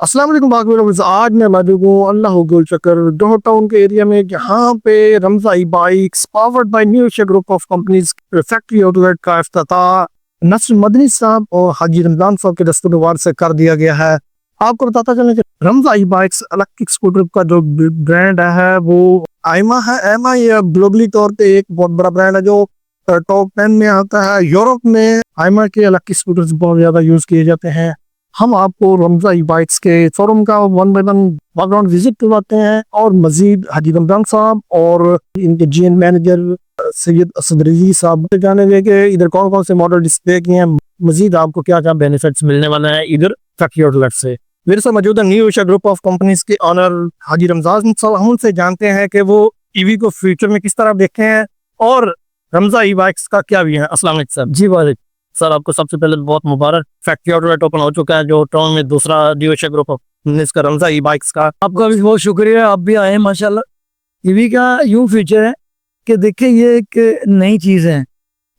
अस्सलाम वालेकुम बाकी। आज मैं मौजूद हूँ अल्लाह गुल चक्कर डोर टाउन के एरिया में, जहाँ पे Ramza e bikes powered by New Asia Group of Companies factory outlet का इफ्तिताह नस्र मदनी साहब और हाजी रमजान साहब के दस्तूरवार से कर दिया गया है। आपको बताता चलें कि रमजा ई बाइक्स इलेक्ट्रिक स्कूटर का जो ब्रांड है वो आइमा है। एमा ये ग्लोबली तौर पे एक बहुत बड़ा ब्रांड है जो टॉप 10 में आता है। यूरोप में आइमा के इलेक्ट्रिक स्कूटर्स बहुत ज्यादा यूज किए जाते हैं। हम आपको रमजा ई बाइक्स के शोरूम का 1 बाय 1 बैकग्राउंड विजिट करवाते हैं और मजीद हाजी रमजान साहब और इनके जीएन मैनेजर सैयद असद रजी साहब से जानेंगे कि इधर कौन कौन से मॉडल डिस्प्ले किए हैं, मजीद आपको क्या क्या बेनिफिट्स मिलने वाला है इधर फैक्ट्री आउटलेट से। मेरे साथ मौजूद है new Asia Group of companies के ऑनर हाजी रमजान साहब। हम उनसे जानते हैं कि वो ईवी को फ्यूचर में किस तरह देखते हैं और रमजा ई बाइक्स का क्या भी है। अस्सलाम वालेकुम सर। जी वालेकुम सर, आपको सबसे पहले बहुत मुबारक। फैक्ट्री आउटलेट ओपन हो चुका है जो टाउन में दूसरा न्यू एशिया ग्रुप ऑफ का रमजा ई बाइक्स का। आपका भी बहुत शुक्रिया, आप भी आए माशाल्लाह। ईवी का यूं फ्यूचर है कि देखिए ये एक नई चीज़ है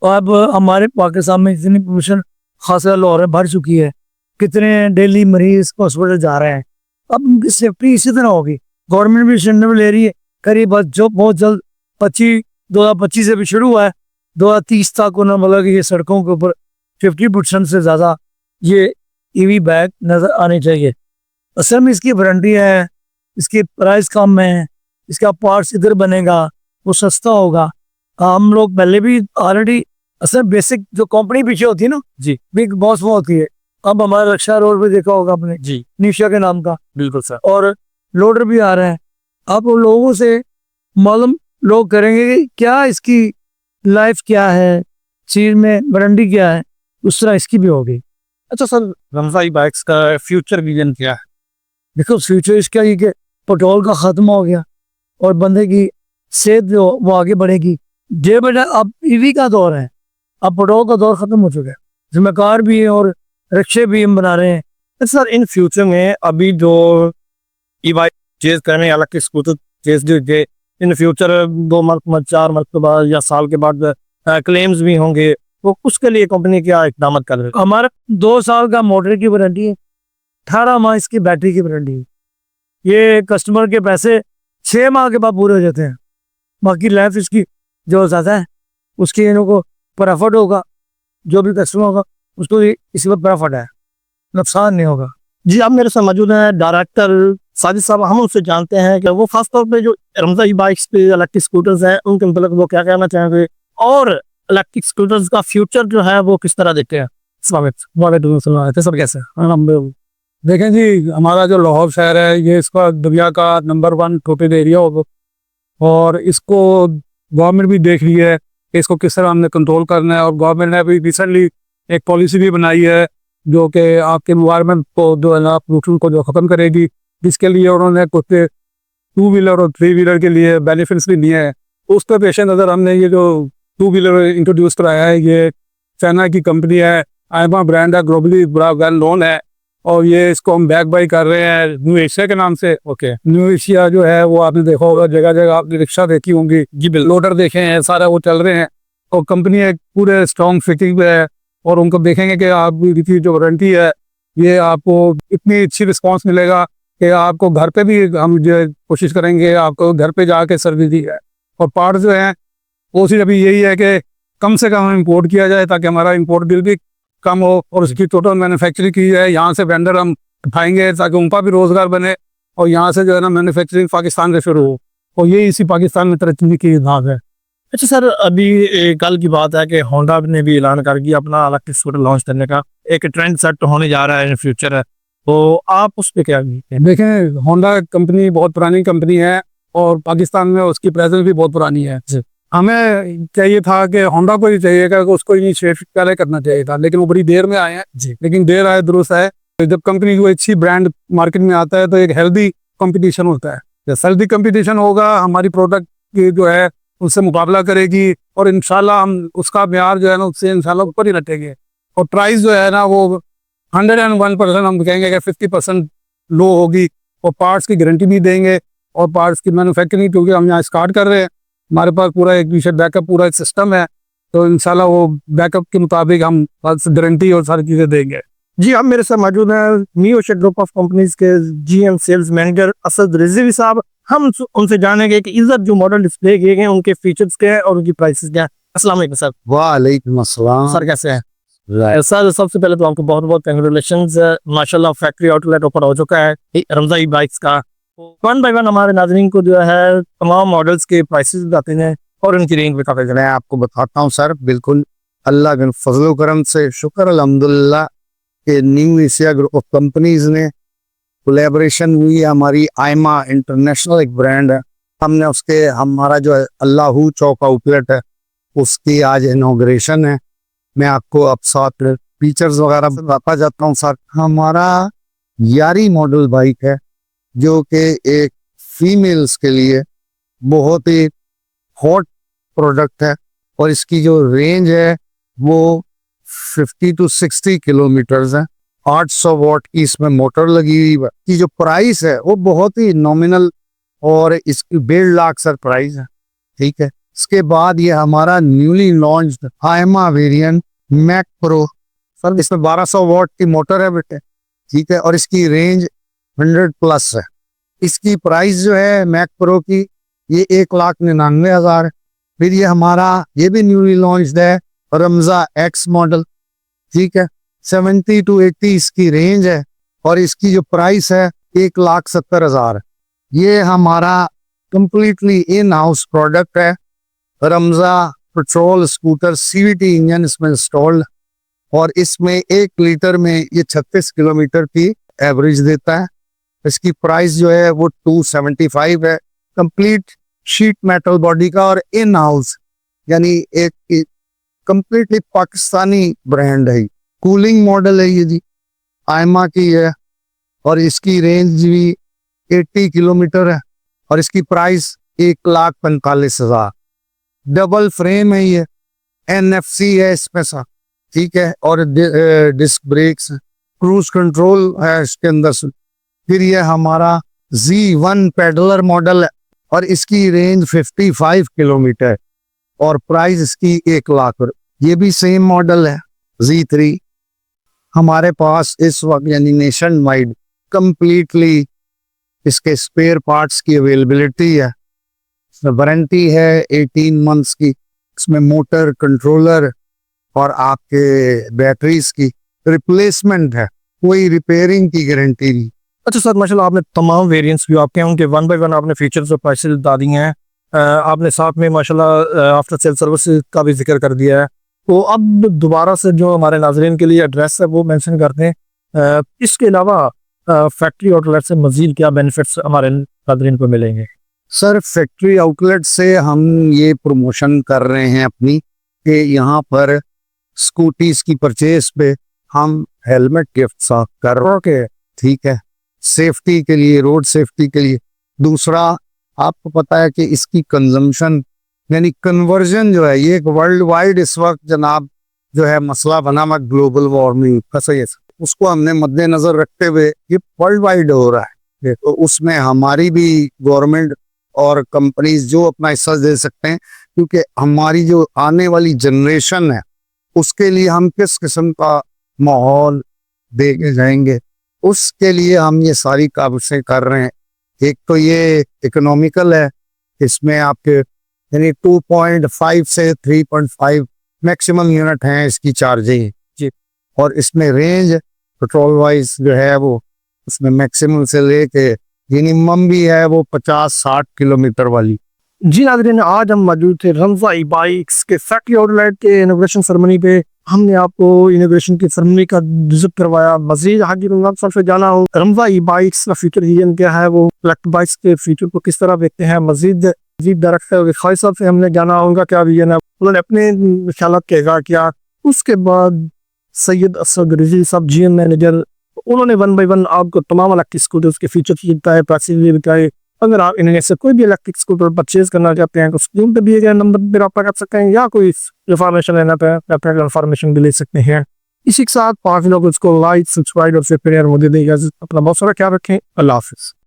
और अब हमारे पाकिस्तान में इतनी पोल्यूशन खासा लाहौर है भर चुकी है, कितने डेली मरीज हॉस्पिटल जा रहे हैं। अब सेफ्टी इसी तरह होगी, गवर्नमेंट भी इंसेंटिव ले रही है। करीब जो बहुत जल्द 2025 से भी शुरू हुआ है, 2030 तक उन्होंने बोला कि ये सड़कों के ऊपर 50% से ज़्यादा ये ईवी बैग नज़र आने चाहिए। असल में इसकी वारंटी है, इसकी प्राइस कम है, इसका पार्ट्स इधर बनेगा, वो सस्ता होगा। हम लोग पहले भी ऑलरेडी असल बेसिक जो कंपनी पीछे होती है ना जी बिग बॉस वो होती है। अब हमारा रक्षा रोड पे देखा होगा आपने जी निशा के नाम का, बिल्कुल सर। और लोडर भी आ रहा है। अब उन लोगों से मालूम लोग करेंगे कि क्या इसकी लाइफ क्या है, चीज में वारंटी क्या है, उस तरह इसकी भी होगी। अच्छा सर, रमजा ई बाइक्स का फ्यूचर विजन क्या है? देखो फ्यूचर इसका ये कि पेट्रोल का खत्म हो गया और बंदे की सेहत जो वो आगे बढ़ेगी। जे बेटा अब ईवी का दौर है, अब पेट्रोल का दौर खत्म हो चुका है। जिसमें कार भी है और रिक्शे भी हम बना रहे हैं। अच्छा सर, इन फ्यूचर में अभी जो ई बाइक चेज करने इलेक्ट्रिक स्कूटर चेज जो इन फ्यूचर 2 मंथ 4 मंथ के बाद या साल के बाद क्लेम्स भी होंगे, तो उसके लिए कंपनी क्या इकदाम कर रही है? हमारा 2 साल का मोटर की वारंटी है, 18 माह इसकी बैटरी की वारंटी है। ये कस्टमर के पैसे 6 माह के बाद पूरे हो जाते हैं। बाकी लाइफ इसकी जो ज़्यादा है उसकी इन को प्रॉफिट होगा, जो भी कस्टमर होगा उसको इसी पर प्रॉफिट है, नुकसान नहीं होगा। जी, आप मेरे साथ मौजूद हैं डायरेक्टर साजिद साहब। हम उससे जानते हैं कि वो खासतौर पे जो रमजा ई बाइक्स पे इलेक्ट्रिक स्कूटर्स हैं उनके मतलब वो क्या कहना चाहेंगे और इलेक्ट्रिक स्कूटर्स का फ्यूचर जो है वो किस तरह देखते हैं। सब कैसे देखें जी, हमारा जो लाहौर शहर है ये इसका दुनिया का नंबर 1 टोटल एरिया होगा और इसको गवर्नमेंट भी देख रही है कि इसको किस तरह हमने कंट्रोल करना है। और गवर्नमेंट ने अभी रिसेंटली एक पॉलिसी भी बनाई है जो कि आपके एनवायरनमेंट को जो है ना पोल्यूशन को जो ख़त्म करेगी, जिसके लिए उन्होंने कुछ 2 व्हीलर और 3 व्हीलर के लिए बेनिफिट्स भी दिए हैं। उस पर पेश नज़र हमने ये जो 2 व्हीलर इंट्रोड्यूस कराया है, ये चाइना की कंपनी है, आइमा ब्रांड है, ग्लोबली बड़ा वेल नोन है और ये इसको हम बैक बाई कर रहे हैं न्यू एशिया के नाम से। ओके, न्यू एशिया जो है वो आपने देखा होगा, जगह जगह आपने रिक्शा देखी होंगी जी बिल्कुल, लोडर देखे हैं, सारा वो चल रहे हैं और कंपनी एक पूरे स्ट्रॉन्ग फिटिंग पे है। और उनको देखेंगे कि आपकी जो वारंटी है ये आपको इतनी अच्छी रिस्पांस मिलेगा कि आपको घर पे भी हम जो कोशिश करेंगे आपको घर पे जाके सर्विस दी है। और पार्ट जो है वो सिर्फ अभी यही है कि कम से कम इंपोर्ट किया जाए ताकि हमारा इंपोर्ट बिल भी कम हो और उसकी टोटल मैन्युफैक्चरिंग की जाए। यहाँ से वेंडर हम उठाएंगे ताकि उनका भी रोजगार बने और यहाँ से जो है ना मैन्युफैक्चरिंग पाकिस्तान से शुरू हो और ये इसी पाकिस्तान में तरक्की की नाज है। अच्छा सर, अभी कल की बात है कि होंडा ने भी ऐलान कर दिया अपना इलेक्ट्रिक स्कूटर लॉन्च करने का, एक ट्रेंड सेट होने जा रहा है इन फ्यूचर है, तो आप उस पर क्या कहते हैं? देखें, होंडा कंपनी बहुत पुरानी कंपनी है और पाकिस्तान में उसकी प्रेजेंस भी बहुत पुरानी है। हमें चाहिए था कि होंडा को ही चाहिए कि उसको इनिशिएटिव पहले करना चाहिए था, लेकिन वो बड़ी देर में आए हैं जी। लेकिन देर आए दुरुस्त है। जब कंपनी को अच्छी ब्रांड मार्केट में आता है तो एक हेल्दी कंपटीशन होता है। जब हेल्दी कंपटीशन होगा हमारी प्रोडक्ट की जो है उससे मुकाबला करेगी और इंशाल्लाह हम उसका म्यार जो है ना उससे इंशाल्लाह ऊपर ही रखेंगे। और प्राइस जो है ना वो 101% हम कहेंगे कि 50% लो होगी और पार्ट्स की गारंटी भी देंगे और पार्ट्स की मैन्युफैक्चरिंग क्योंकि हम यहाँ स्टार्ट कर रहे हैं, हमारे पास पूरा एक पीछे बैकअप पूरा एक सिस्टम है, तो इंशाल्लाह वो बैकअप के मुताबिक हम गारंटी और सारी चीज़ें देंगे। जी अब मेरे साथ मौजूद है न्यू ग्रुप ऑफ कंपनीज के GM sales manager Asad Rizvi साहब। हम उनसे जानेंगे कि इधर जो मॉडल डिस्प्ले किए गए उनके फीचर्स क्या है और उनकी प्राइसेस क्या है। अस्सलाम वालेकुम सर। वालेकुम अस्सलाम। सर कैसे हैं सर? सबसे पहले तो आपको बहुत बहुत कंग्रेचुलेशंस। माशाल्लाह फैक्ट्री आउटलेट ओपन हो चुका है रमजा ई बाइक्स का। वन बाय वन हमारे नाजरीन को जो है तमाम मॉडल्स के प्राइसेस बताते हैं और उनकी रेंज बता देते मैं हैं। आपको बताता हूँ सर, बिल्कुल अल्लाह के फजल करम से शुक्र अल्हम्दुलिल्लाह के new Asia Group of companies ने कोलैबोरेशन हुई है। हमारी आयमा इंटरनेशनल एक ब्रांड है, हमने उसके हमारा जो है अल्लाहू चौक आउटलेट है उसकी आज इनॉग्रेशन है। मैं आपको अब साथ फीचर्स वगैरह बताता जाता हूँ सर। हमारा यारी मॉडल बाइक है जो कि एक फीमेल्स के लिए बहुत ही हॉट प्रोडक्ट है और इसकी जो रेंज है वो 50 to 60 किलोमीटर्स है। 800 वॉट की इसमें मोटर लगी हुई है। की जो प्राइस है वो बहुत ही नॉमिनल और इसकी 1.5 लाख सर प्राइस है, ठीक है। इसके बाद ये हमारा न्यूली लॉन्च्ड आयमा वेरिएंट मैक प्रो सर, इसमें 1200 वॉट की मोटर है बेटे, ठीक है, और इसकी रेंज 100 प्लस है। इसकी प्राइस जो है मैक प्रो की ये 1,99,000 है। फिर ये हमारा ये भी न्यूली लॉन्च्ड है रमजा एक्स मॉडल, ठीक है, 70 to 80 इसकी रेंज है और इसकी जो प्राइस है 1,70,000। ये हमारा कंप्लीटली इन हाउस प्रोडक्ट है। रमजा पेट्रोल स्कूटर सीवीटी इंजन इसमें इंस्टॉल्ड और इसमें 1 लीटर में ये 36 किलोमीटर की एवरेज देता है। इसकी प्राइस जो है वो 275 है। कंप्लीट शीट मेटल बॉडी का और इन हाउस यानी एक कंप्लीटली पाकिस्तानी ब्रांड है। कूलिंग मॉडल है ये जी, आयमा की है और इसकी रेंज भी 80 किलोमीटर है और इसकी प्राइस 1,45,000। डबल फ्रेम है ये, NFC है इसमें सा, ठीक है, और डिस्क ब्रेक्स, क्रूज कंट्रोल है इसके अंदर से। फिर ये हमारा Z1 पेडलर मॉडल है और इसकी रेंज 55 किलोमीटर और प्राइस इसकी 1 लाख। ये भी सेम मॉडल है Z3। हमारे पास इस वक्त यानी नेशन वाइड कंप्लीटली इसके स्पेयर पार्ट्स की अवेलेबिलिटी है। वारंटी है 18 मंथ्स की। इसमें मोटर, कंट्रोलर और आपके बैटरीज की रिप्लेसमेंट है, कोई रिपेयरिंग की गारंटी नहीं। अच्छा सर, माशाल्लाह आपने तमाम वेरिएंट्स जो आपके हैं उनके वन बाय वन आपने फीचर्स और प्राइसेस बता दिए हैं। आपने साथ में माशाल्लाह आफ्टर सेल सर्विस का भी जिक्र कर दिया है। तो अब दोबारा से जो हमारे नाजरीन के लिए एड्रेस है वो मेंशन करते हैं। इसके अलावा फैक्ट्री आउटलेट से मजीद क्या बेनिफिट्स हमारे नाजरीन को मिलेंगे? सर फैक्ट्री आउटलेट से हम ये प्रमोशन कर रहे हैं अपनी कि यहाँ पर स्कूटीज की परचेज पे हम हेलमेट गिफ्ट कर रहे हैं, ठीक है, सेफ्टी के लिए, रोड सेफ्टी के लिए। दूसरा आपको पता है कि इसकी कंजम्पशन यानी कन्वर्जन जो है ये एक वर्ल्ड वाइड इस वक्त जनाब जो है मसला बना हुआ ग्लोबल वार्मिंग का, सही है, उसको हमने मद्देनजर रखते हुए ये वर्ल्ड वाइड हो रहा है। तो उसमें हमारी भी गवर्नमेंट और कंपनीज जो अपना हिस्सा दे सकते हैं, क्योंकि हमारी जो आने वाली जनरेशन है उसके लिए हम किस किस्म का माहौल दे के जाएंगे, उसके लिए हम ये सारी काबसें कर रहे हैं। एक तो ये इकोनॉमिकल है, इसमें आपके यानी 2.5 से 3.5 मैक्सिमम यूनिट हैं इसकी चार्जिंग जी, और इसमें रेंज पेट्रोल वाइज जो है वो उसमें मैक्सिमम से लेके मिनिमम भी है वो 50-60 किलोमीटर वाली। जी नाज़रीन, आज हम मौजूद थे रमजा ई बाइक्स के फैक्ट्री आउटलेट के इनोग्रेशन सेरेमनी पे। हमने आपको इनोग्रेशन की सेरेमनी का विजिट करवाया। मजीद हाजी सर से जाना हो रमजा ई बाइक्स का फ्यूचर विजन क्या है, वो इलेक्ट्रिक बाइक्स के फ्यूचर को किस तरह देखते हैं। मजीद डायरेक्टर ख्वाहिश साहब से हमने जाना उनका क्या विजन है, उन्होंने अपने ख्याल का इज़हार किया। उसके बाद सैयद असद रिजवी साहब GM मैनेजर, उन्होंने वन बाई वन आपको तमाम इलेक्ट्रिक स्कूटर्स के फीचर्स भी बताए, प्राइसेस भी बताए। अगर आप इनमें से कोई भी इलेक्ट्रिक स्कूटर परचेज करना चाहते हैं तो स्क्रीन पर दिए गए नंबर पर रब्ता कर सकते हैं, या कोई इंफॉर्मेशन लेना चाहते हैं इंफॉर्मेशन भी ले सकते हैं। इसी के साथ 5 लोग इसको लाइक, सब्सक्राइब और शेयर करें। मुझे अपना बहुत सारा ख्याल रखें। अल्लाह हाफिज़।